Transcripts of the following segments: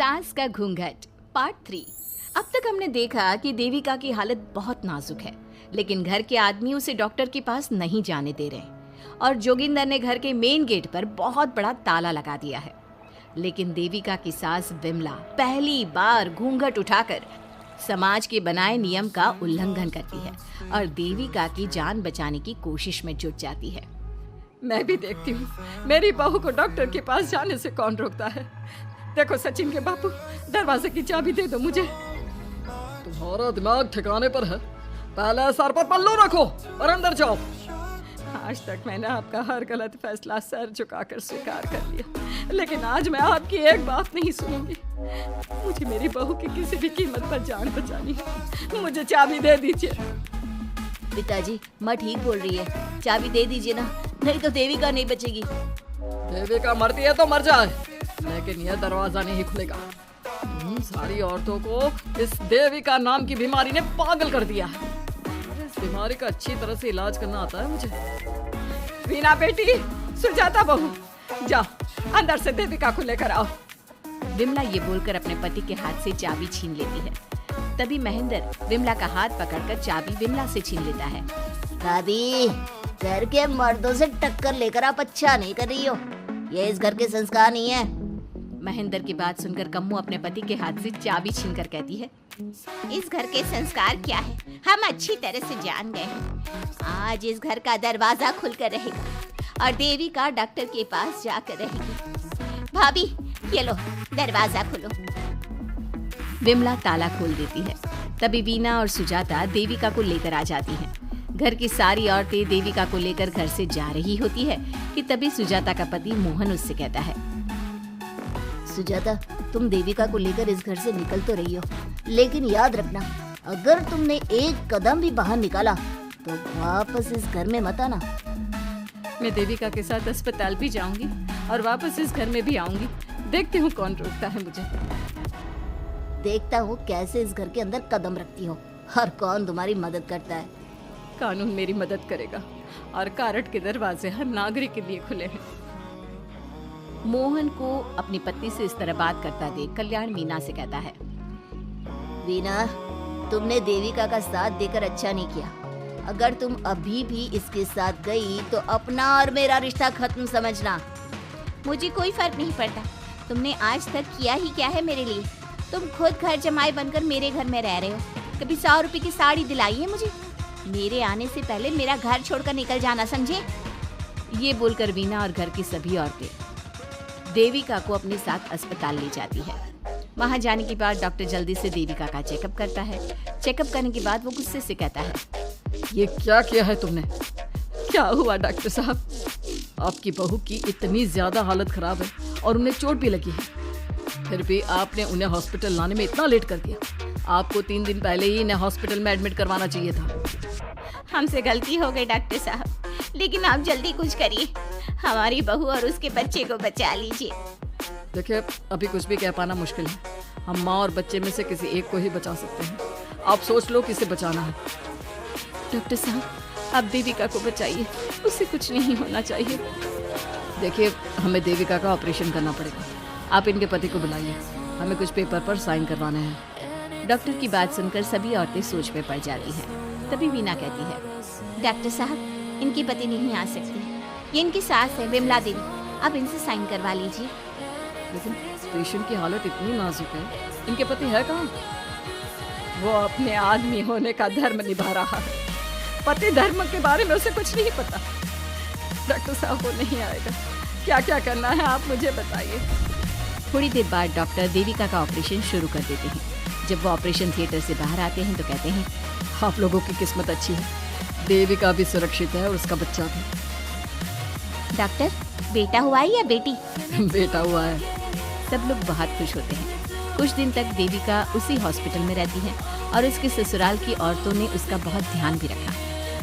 सास का घूंघट पार्ट 3। अब तक हमने देखा कि देविका की हालत बहुत नाजुक है, लेकिन घर के आदमी उसे डॉक्टर के पास नहीं जाने दे रहे और जोगिंदर ने घर के मेन गेट पर बहुत बड़ा ताला लगा दिया है। लेकिन देविका की सास विमला पहली बार घूंघट उठाकर समाज के बनाए नियम का उल्लंघन करती है और देविका की जान बचाने की कोशिश में जुट जाती है। मैं भी देखती हूँ मेरी बहू को डॉक्टर के पास जाने से कौन रोकता है। देखो सचिन के बापू, दरवाजे की चाबी दे दो मुझे। तुम्हारा दिमाग ठिकाने पर है, पहले सर पर पल्लू रखो और अंदर जाओ। आज तक मैंने आपका हर गलत फैसला सर झुकाकर स्वीकार कर लिया, लेकिन आज मैं आपकी एक बात नहीं सुनूंगी। मुझे मेरी बहू की किसी भी कीमत पर जान बचानी है। मुझे चाबी दे दीजिए। पिताजी माँ ठीक बोल रही है, चाबी दे दीजिए ना, नहीं तो देविका नहीं बचेगी। देविका मरती है तो मर जाए, लेकिन यह दरवाजा नहीं खुलेगा। सारी औरतों को इस देविका नाम की बीमारी ने पागल कर दिया है। इस बीमारी का अच्छी तरह से इलाज करना आता है मुझे। वीना बेटी, सुजाता बहू, जाओ अंदर से देविका को लेकर आओ। विमला ये बोलकर अपने पति के हाथ से चाबी छीन लेती है। तभी महेंद्र विमला का हाथ पकड़कर चाबी विमला से छीन लेता है। दादी, घर के मर्दों से टक्कर लेकर आप अच्छा नहीं कर रही हो। ये इस घर के संस्कार नहीं है। महेंद्र की बात सुनकर कम्मू अपने पति के हाथ से चाबी छीनकर कहती है, इस घर के संस्कार क्या है हम अच्छी तरह से जान गए हैं। आज इस घर का दरवाजा खुलकर रहेगा और देविका डॉक्टर के पास जाकर रहेगी। भाभी ये लो दरवाजा खोलो। विमला ताला खोल देती है। तभी वीना और सुजाता देविका को लेकर आ जाती हैं। घर की सारी औरतें देविका को लेकर घर से जा रही होती है कि तभी सुजाता का पति मोहन उससे कहता है, सुजाता, तुम देविका को लेकर इस घर से निकल तो रही हो, लेकिन याद रखना, अगर तुमने एक कदम भी बाहर निकाला तो वापस इस घर में मत आना। मैं देविका के साथ अस्पताल भी जाऊंगी और वापस इस घर में भी आऊंगी। देखती हूँ कौन रोकता है मुझे। देखता हूँ कैसे इस घर के अंदर कदम रखती हो और कौन तुम्हारी मदद करता है। कानून मेरी मदद करेगा और कारट के दरवाजे हर नागरिक के लिए खुले हैं। मोहन को अपनी पत्नी से इस तरह बात करता देख कल्याण वीना से कहता है, वीना, तुमने देविका का साथ देकर अच्छा नहीं किया। अगर तुम अभी भी इसके साथ गई तो अपना और मेरा रिश्ता खत्म समझना। मुझे कोई फर्क नहीं पड़ता। तुमने आज तक किया ही क्या है मेरे लिए। तुम खुद घर जमाई बनकर मेरे घर में रह रहे हो। कभी 100 रुपए की साड़ी दिलाई है मुझे। मेरे आने से पहले मेरा घर छोड़कर निकल जाना, समझे। ये बोलकर वीना और घर की सभी औरतें देविका को अपने साथ अस्पताल ले जाती है। वहाँ जाने के बाद डॉक्टर जल्दी से देविका का चेकअप करता है। चेकअप करने के बाद वो गुस्से से कहता है, ये क्या किया है तुमने? क्या हुआ डॉक्टर साहब? आपकी बहू की इतनी ज्यादा हालत खराब है और उन्हें चोट भी लगी है, फिर भी आपने उन्हें हॉस्पिटल लाने में इतना लेट कर दिया। आपको 3 दिन पहले ही इन्हें हॉस्पिटल में एडमिट करवाना चाहिए था। हमसे गलती हो गई डॉक्टर साहब, लेकिन आप जल्दी कुछ करिए। हमारी बहू और उसके बच्चे को बचा लीजिए। देखिए, अभी कुछ भी कह पाना मुश्किल है। हम माँ और बच्चे में से किसी एक को ही बचा सकते हैं। आप सोच लो किसे बचाना है। डॉक्टर साहब, आप देविका को बचाइए, उसे कुछ नहीं होना चाहिए। देखिए, हमें देविका का ऑपरेशन करना पड़ेगा। आप इनके पति को बुलाइए, हमें कुछ पेपर पर साइन करवाने हैं। डॉक्टर की बात सुनकर सभी औरतें सोच में पड़ जाती हैं। तभी वीना कहती है, डॉक्टर साहब, इनकी पति नहीं आ सकती। ये इनकी सास है विमला देवी, आप इनसे साइन करवा लीजिए। लेकिन पेशेंट की हालत इतनी नाजुक है, इनके पति है कहाँ? वो अपने आदमी होने का धर्म निभा रहा है। पति धर्म के बारे में उसे कुछ नहीं पता। डॉक्टर साहब, वो नहीं आएगा। क्या क्या करना है आप मुझे बताइए। थोड़ी देर बाद डॉक्टर देविका का ऑपरेशन शुरू कर देते हैं। जब वो ऑपरेशन थिएटर से बाहर आते हैं तो कहते हैं, आप लोगों की किस्मत अच्छी है, देविका भी सुरक्षित है और उसका बच्चा भी। डॉक्टर, बेटा हुआ है या बेटी? बेटा हुआ है। सब लोग बहुत खुश होते हैं। कुछ दिन तक देविका उसी हॉस्पिटल में रहती है और उसके ससुराल की औरतों ने उसका बहुत ध्यान भी रखा।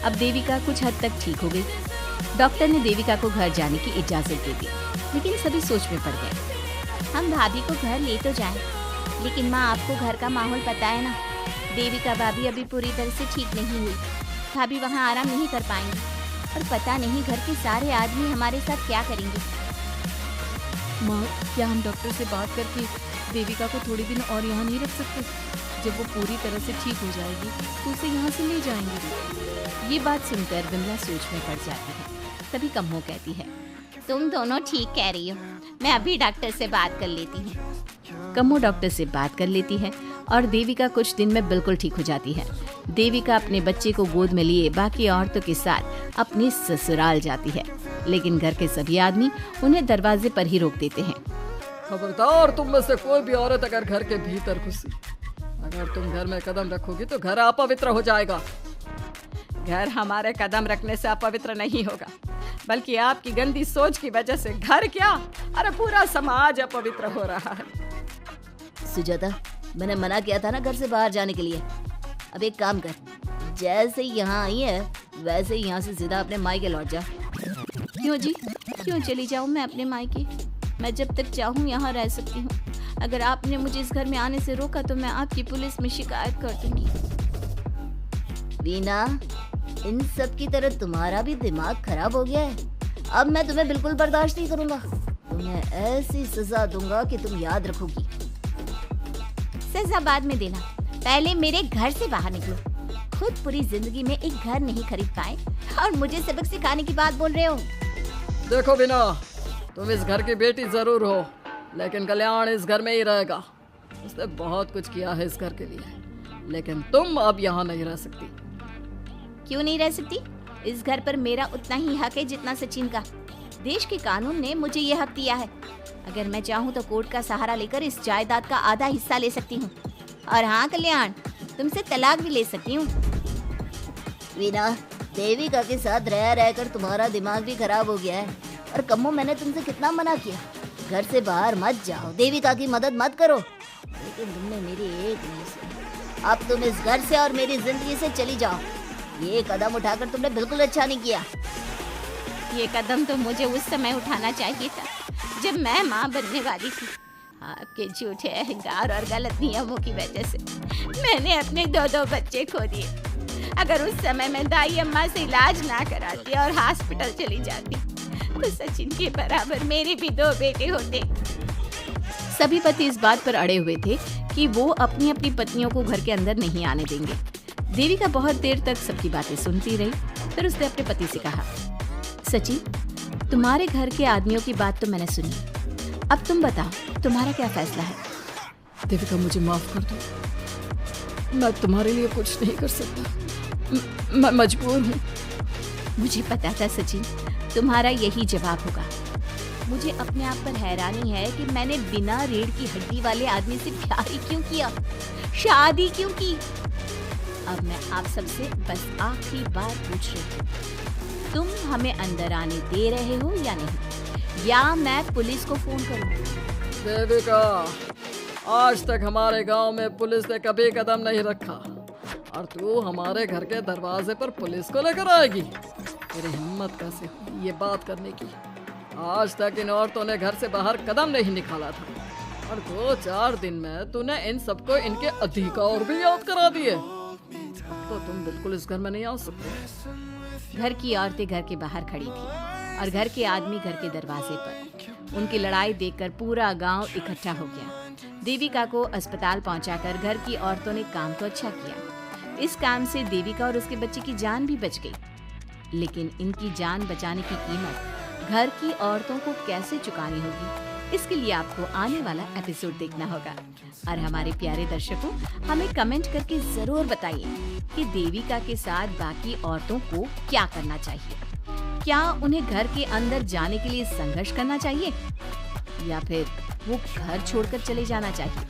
अब देविका कुछ हद तक ठीक हो गई। डॉक्टर ने देविका को घर जाने की इजाजत दे दी, लेकिन सभी सोच में पड़ गए। हम भाभी को घर ले तो जाएं, लेकिन माँ, आपको घर का माहौल पता है ना। देविका भाभी अभी पूरी तरह से ठीक नहीं हुई। भाभी वहाँ आराम नहीं कर पाएंगी और पता नहीं घर के सारे आदमी हमारे साथ क्या करेंगे। माँ, क्या हम डॉक्टर से बात करके देविका को थोड़े दिन और यहाँ नहीं रख सकते? जब वो पूरी तरह से ठीक हो जाएगी तो उसे यहाँ से ले जाएंगे। ये बात सुनकर विमला सोच में पड़ जाती है। तभी कम्मो कहती है, तुम दोनों ठीक कह रही हो, मैं अभी डॉक्टर से बात कर लेती हूँ। कम्मो डॉक्टर से बात कर लेती है और देविका कुछ दिन में बिल्कुल ठीक हो जाती है। देविका अपने बच्चे को गोद में लिए बाकी औरतों के साथ अपनी ससुराल जाती है, लेकिन घर के सभी आदमी उन्हें दरवाजे पर ही रोक देते हैं। खबरदार, तुम में से कोई भी औरत अगर घर के भीतर घुसी, अगर तुम घर में कदम रखोगी तो घर अपवित्र हो जाएगा। घर हमारे कदम रखने से अपवित्र नहीं होगा, बल्कि आपकी गंदी सोच की वजह से घर क्या, अरे पूरा समाज अपवित्र हो रहा है। सुजाता, मैंने मना किया था ना घर से बाहर जाने के लिए। अब एक काम कर, जैसे यहाँ आई है वैसे ही यहाँ से सीधा अपने मायके लौट जा। क्यों जी, क्यों चली जाऊँ मैं अपने मायके? मैं जब तक चाहूँ यहाँ रह सकती हूँ। अगर आपने मुझे इस घर में आने से रोका तो मैं आपकी पुलिस में शिकायत कर दूंगी। वीना, इन सब की तरह तुम्हारा भी दिमाग खराब हो गया है। अब मैं तुम्हें बिल्कुल बर्दाश्त नहीं करूंगा। तुम्हें ऐसी सजा दूंगा कि तुम याद रखोगी। सजा बाद में देना, पहले मेरे घर से बाहर निकलो। खुद पूरी जिंदगी में एक घर नहीं खरीद पाए और मुझे सबक सिखाने की बात बोल रहे हो। देखो बिना, तुम इस घर की बेटी जरूर हो, लेकिन कल्याण इस घर में ही रहेगा। उसने बहुत कुछ किया है इस घर के लिए, लेकिन तुम अब यहाँ नहीं रह सकती। क्यों नहीं रह सकती? इस घर पर मेरा उतना ही हक है जितना सचिन का। देश के कानून ने मुझे ये हक दिया है। अगर मैं चाहूँ तो कोर्ट का सहारा लेकर इस जायदाद का आधा हिस्सा ले सकती हूँ। और हाँ कल्याण, तुमसे तलाक भी ले सकती हूँ। वीना, देविका के साथ रह रहकर तुम्हारा दिमाग भी खराब हो गया है। और कम्मो, मैंने तुमसे कितना मना किया, घर से बाहर मत जाओ, देविका की मदद मत करो, लेकिन तुमने मेरी एक नहीं सुनी। अब तुम इस घर से और मेरी जिंदगी से चली जाओ। ये कदम उठाकर तुमने बिल्कुल अच्छा नहीं किया। ये कदम तो मुझे उस समय उठाना चाहिए था जब मैं माँ बनने वाली थी। आपके झूठे अहंकार और गलत नियमों की वजह से मैंने अपने दो बच्चे खो दिए। अगर उस समय मैं दाई अम्मा से इलाज ना कराती और हॉस्पिटल चली जाती तो सचिन के बराबर मेरे भी 2 बेटे होते। सभी पति इस बात पर अड़े हुए थे कि वो अपनी अपनी पत्नियों को घर के अंदर नहीं आने देंगे। देविका बहुत देर तक सबकी बातें सुनती रही, फिर उसने अपने पति से कहा, सचिन, तुम्हारे घर के आदमियों की बात तो मैंने सुनी, अब तुम बताओ तुम्हारा क्या फैसला है? देविका, मुझे माफ कर दो, मैं तुम्हारे लिए कुछ नहीं कर सकता, मैं मजबूर हूँ। मुझे पता था सचिन, तुम्हारा यही जवाब होगा। मुझे अपने आप पर हैरानी है कि मैंने बिना रीढ़ की हड्डी वाले आदमी से प्यार ही क्यों किया, शादी क्यों की। अब मैं आप सबसे बस आखिरी बार पूछ रही हूँ, तुम हमें अंदर आने दे रहे हो या नहीं, या मैं पुलिस को फोन करूँ? देविका, आज तक हमारे गांव में पुलिस ने कभी कदम नहीं रखा और तू हमारे घर के दरवाजे पर पुलिस को लेकर आएगी? तेरी हिम्मत कैसे हुई ये बात करने की? आज तक इन औरतों ने घर से बाहर कदम नहीं निकाला था और 2-4 दिन में तूने इन सबको इनके अधिकार भी याद करा दिए। तो तुम बिल्कुल इस घर में नहीं आ सकते। घर की औरतें घर के बाहर खड़ी थी और घर के आदमी घर के दरवाजे पर। उनकी लड़ाई देखकर पूरा गांव इकट्ठा हो गया। देविका को अस्पताल पहुंचाकर घर की औरतों ने काम तो अच्छा किया। इस काम से देविका और उसके बच्चे की जान भी बच गई, लेकिन इनकी जान बचाने की कीमत घर की औरतों को कैसे चुकानी होगी, इसके लिए आपको आने वाला एपिसोड देखना होगा। और हमारे प्यारे दर्शकों, हमें कमेंट करके जरूर बताइए कि देविका के साथ बाकी औरतों को क्या करना चाहिए। क्या उन्हें घर के अंदर जाने के लिए संघर्ष करना चाहिए या फिर वो घर छोड़कर चले जाना चाहिए?